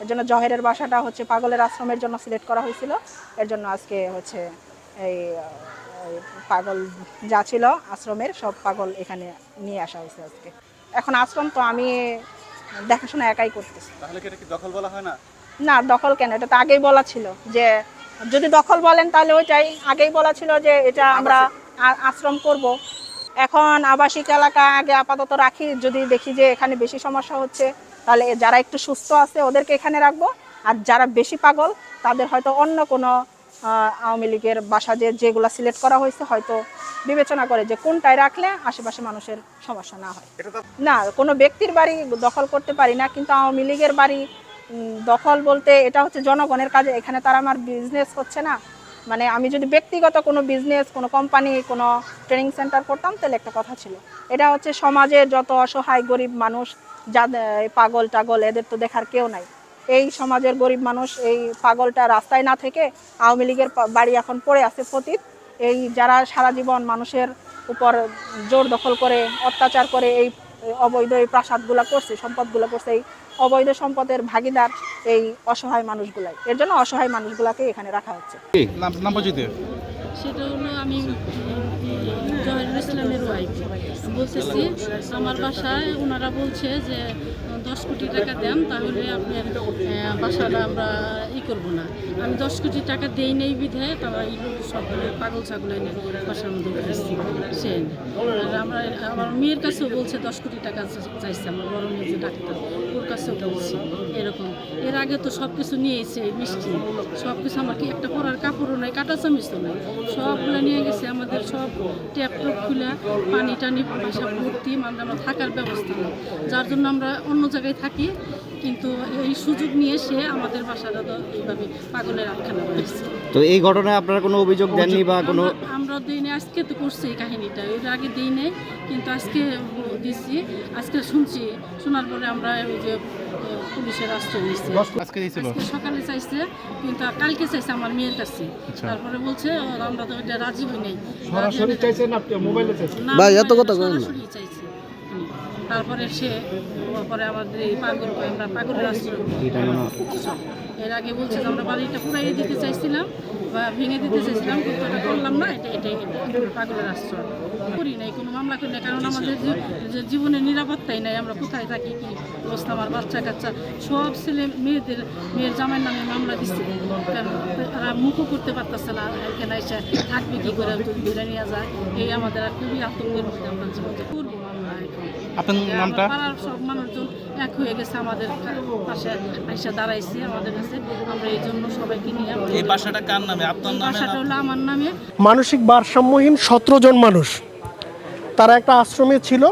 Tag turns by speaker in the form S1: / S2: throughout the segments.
S1: এর জন্য জহেরের বাসাটা হচ্ছে পাগলের আশ্রমের জন্য সিলেক্ট করা হয়েছিল। এর জন্য আজকে হচ্ছে এই পাগল যা ছিল আশ্রমের সব পাগল এখানে নিয়ে আসা হয়েছে আজকে। এখন আশ্রম তো আমি দেখাশোনা একাই করতেছি।
S2: তাহলে কি এটা কি দখল বলা হয় না?
S1: না, দখল কেন, এটা তো আগেই বলা ছিল যে যদি দখল বলেন তাহলে ওইটাই আগেই বলা ছিল যে এটা আমরা আশ্রম করব। এখন আবাসিক এলাকা আগে আপাতত রাখি, যদি দেখি যে এখানে বেশি সমস্যা হচ্ছে তাহলে যারা একটু সুস্থ আছে ওদেরকে এখানে রাখবো, আর যারা বেশি পাগল তাদের হয়তো অন্য কোনো আওয়ামী লীগের বাসা যেগুলো সিলেক্ট করা হয়েছে হয়তো বিবেচনা করে যে কোনটায় রাখলে আশেপাশে মানুষের সমস্যা না হয়। না, কোনো ব্যক্তির বাড়ি দখল করতে পারি না, কিন্তু আওয়ামী লীগের বাড়ি দখল বলতে এটা হচ্ছে জনগণের কাজে, এখানে তারা আমার বিজনেস হচ্ছে না। মানে আমি যদি ব্যক্তিগত কোনো বিজনেস, কোনো কোম্পানি, কোনো ট্রেনিং সেন্টার করতাম তাহলে একটা কথা ছিল। এটা হচ্ছে সমাজের যত অসহায় গরিব মানুষ, যাদের পাগল টাগল এদের তো দেখার কেউ নাই। এই সমাজের গরিব মানুষ এই পাগলটা রাস্তায় না থেকে আওয়ামী লীগের বাড়ি এখন পড়ে আছে পতিত, এই যারা সারা জীবন মানুষের উপর জোর দখল করে অত্যাচার করে এই অবৈধ এই প্রাসাদগুলো করছে, সম্পদগুলো করছে, এই অবৈধ সম্পদের ভাগিদার এই অসহায় মানুষগুলাই। এর জন্য অসহায় মানুষগুলাকে এখানে রাখা হচ্ছে।
S3: সেটা হলো আমি জহিরুল ইসলামের ওয়াইফ বলতেছি। আমার বাসায় ওনারা বলছে যে 10 কোটি টাকা দেন তাহলে আপনার বাসাটা আমরা করবো না। আমি 10 কোটি টাকা দেই নেই বিধে তারা সবগুলো পাগল ছাগল এনে বাসার মধ্যে উঠেছি। সে আর আমার মেয়ের কাছেও বলছে 10 কোটি টাকা চাইছে, আমার বড় মেয়ে যে ডাক্তার ওর কাছেও বলছে এরকম। এর আগে তো সব কিছু নিয়েছে, মিষ্টি সব কিছু, আমার কি একটা পরার কাপড়ও নাই, কাটা চামিচও নাই, সবগুলো নিয়ে গেছে। আমাদের সব ট্যাপ টপ খুলে পানি টানি বাসা ভর্তি, মানে আমরা থাকার ব্যবস্থা নেই, যার জন্য আমরা অন্য জায়গায় থাকি। কিন্তু এই সুযোগ নিয়ে সে আমাদের বাসাটা তো এইভাবে পাগলের আখ্যানা করেছে।
S4: তো এই ঘটনায় আপনারা কোনো অভিযোগ দেননি বা কোনো?
S3: আমরা দিই নাই, আজকে তো করছে এই কাহিনীটা, এর আগে দিই নাই, কিন্তু আজকে দিচ্ছি। আজকে শুনছি, শোনার পরে আমরা ওই যে পুলিশের আশ্রয় নিচ্ছি। আজকে সকালে চাইছে, কিন্তু কালকে চাইছে আমার মেয়ের কাছে। তারপরে বলছে আমরা তো এটা রাজি হই নাই। সরাসরি চাইছে না মোবাইলে চাইছে? না, সরাসরি চাইছে। তারপরে সে পরে আমাদের এই আমরা পাগলের আশ্রয়। এর আগে বলছে যে আমরা বাড়িটা পুরাই দিতে চাইছিলাম বা ভেঙে দিতে চাইছিলাম, কিন্তু এটা করলাম না, এটাই পাগলের আশ্রয়। করি নাই, কোনো মামলা করি না, কারণ আমাদের যে জীবনের নিরাপত্তাই নাই। আমরা কোথায় থাকি, কি অবস্থা, আমার বাচ্চা কাচ্চা সব ছেলে মেয়ের জামাইয়ের নামে মামলা দিচ্ছে, কারণ তারা মুখও করতে পারতেছে না, এখানে এসে থাকবে কী করে, ধরে নিয়ে যায়। এই আমাদের খুবই আতঙ্কের মধ্যে আমরা জীবন করবো মামলা। এখন
S2: আপনার নামটা?
S3: পাড়ার সব মানুষজন এক হয়ে গেছে, আমাদের পাশে আইসা দাঁড়াইছে আমাদের কাছে। আমরা এই জন্য সবাইকে নিয়ে,
S2: এই বাসাটা কার নামে? আপনার নামে?
S3: বাসাটা হলো আমার নামে।
S5: মানসিক ভারসাম্যহীন 17 জন মানুষ তারা একটা আশ্রমে ছিল,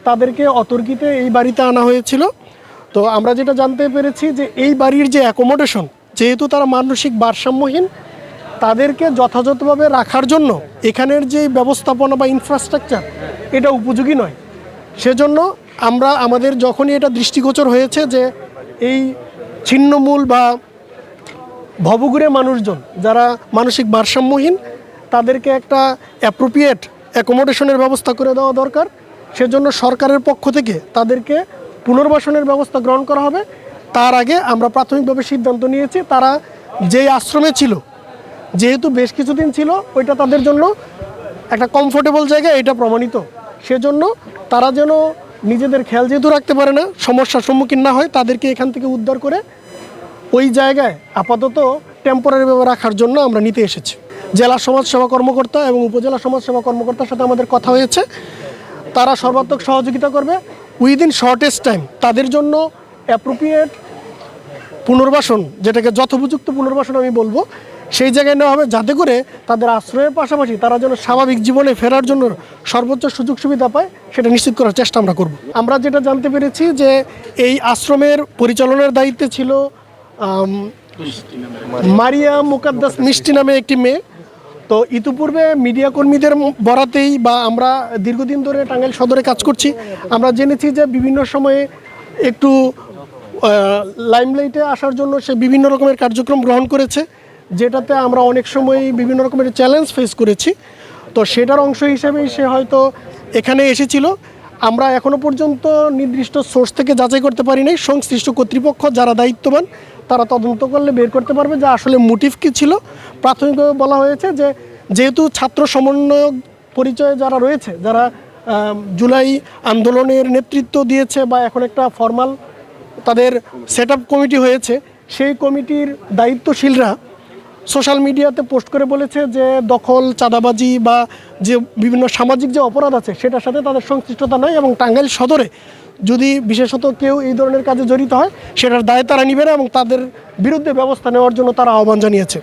S5: তাদেরকে অতর্কিতে এই বাড়িতে আনা হয়েছিল। তো আমরা যেটা জানতে পেরেছি যে এই বাড়ির যে অ্যাকোমোডেশন, যেহেতু তারা মানসিক ভারসাম্যহীন, তাদেরকে যথাযথভাবে রাখার জন্য এখানের যে ব্যবস্থাপনা বা ইনফ্রাস্ট্রাকচার এটা উপযোগী নয়। সেজন্য আমরা আমাদের যখনই এটা দৃষ্টিগোচর হয়েছে যে এই ছিন্নমূল বা ভবঘুরে মানুষজন যারা মানসিক ভারসাম্যহীন, তাদেরকে একটা অ্যাপ্রোপ্রিয়েট অ্যাকোমোডেশনের ব্যবস্থা করে দেওয়া দরকার। সেজন্য সরকারের পক্ষ থেকে তাদেরকে পুনর্বাসনের ব্যবস্থা গ্রহণ করা হবে। তার আগে আমরা প্রাথমিকভাবে সিদ্ধান্ত নিয়েছি তারা যেই আশ্রমে ছিল, যেহেতু বেশ কিছুদিন ছিল, ওইটা তাদের জন্য একটা কমফোর্টেবল জায়গা, এটা প্রমাণিত। সেজন্য তারা যেন নিজেদের খেয়াল যেহেতু রাখতে পারে না, সমস্যার সম্মুখীন না হয়, তাদেরকে এখান থেকে উদ্ধার করে ওই জায়গায় আপাতত টেম্পোরারিভাবে রাখার জন্য আমরা নিতে এসেছি। জেলা সমাজসেবা কর্মকর্তা এবং উপজেলা সমাজসেবা কর্মকর্তার সাথে আমাদের কথা হয়েছে, তারা সর্বাত্মক সহযোগিতা করবে। উইদিন শর্টেস্ট টাইম তাদের জন্য অ্যাপ্রোপ্রিয়েট পুনর্বাসন, যেটাকে যথোপযুক্ত পুনর্বাসন আমি বলবো, সেই জায়গায় নেওয়া হবে, যাতে করে তাদের আশ্রয়ের পাশাপাশি তারা যেন স্বাভাবিক জীবনে ফেরার জন্য সর্বোচ্চ সুযোগ সুবিধা পায়, সেটা নিশ্চিত করার চেষ্টা আমরা করব। আমরা যেটা জানতে পেরেছি যে এই আশ্রমের পরিচালনার দায়িত্বে ছিল মারিয়া মুকাদ্দাস মিষ্টি নামে একটি মেয়ে। তো ইতিপূর্বে মিডিয়া কর্মীদের বরাতেই বা আমরা দীর্ঘদিন ধরে টাঙ্গাইল সদরে কাজ করছি, আমরা জেনেছি যে বিভিন্ন সময়ে একটু লাইমলাইটে আসার জন্য সে বিভিন্ন রকমের কার্যক্রম গ্রহণ করেছে, যেটাতে আমরা অনেক সময় বিভিন্ন রকমের চ্যালেঞ্জ ফেস করেছি। তো সেটার অংশ হিসেবেই সে হয়তো এখানে এসেছিল। আমরা এখনো পর্যন্ত নির্দিষ্ট সোর্স থেকে যাচাই করতে পারি নাই। সংশ্লিষ্ট কর্তৃপক্ষ যারা দায়িত্ববান তারা তদন্ত করলে বের করতে পারবে যে আসলে মোটিভ কী ছিল। প্রাথমিকভাবে বলা হয়েছে যে যেহেতু ছাত্র সমন্বয়ক পরিচয়ে যারা রয়েছে, যারা জুলাই আন্দোলনের নেতৃত্ব দিয়েছে বা এখন একটা ফর্মাল তাদের সেট আপ কমিটি হয়েছে, সেই কমিটির দায়িত্বশীলরা সোশ্যাল মিডিয়াতে পোস্ট করে বলেছে যে দখল, চাঁদাবাজি বা যে বিভিন্ন সামাজিক যে অপরাধ আছে সেটার সাথে তাদের সংশ্লিষ্টতা নাই, এবং টাঙ্গাইল সদরে যদি বিশেষত কেউ এই ধরনের কাজে জড়িত হয় সেটার দায় তারা নিবে না এবং তাদের বিরুদ্ধে ব্যবস্থা নেওয়ার জন্য তারা আহ্বান জানিয়েছে।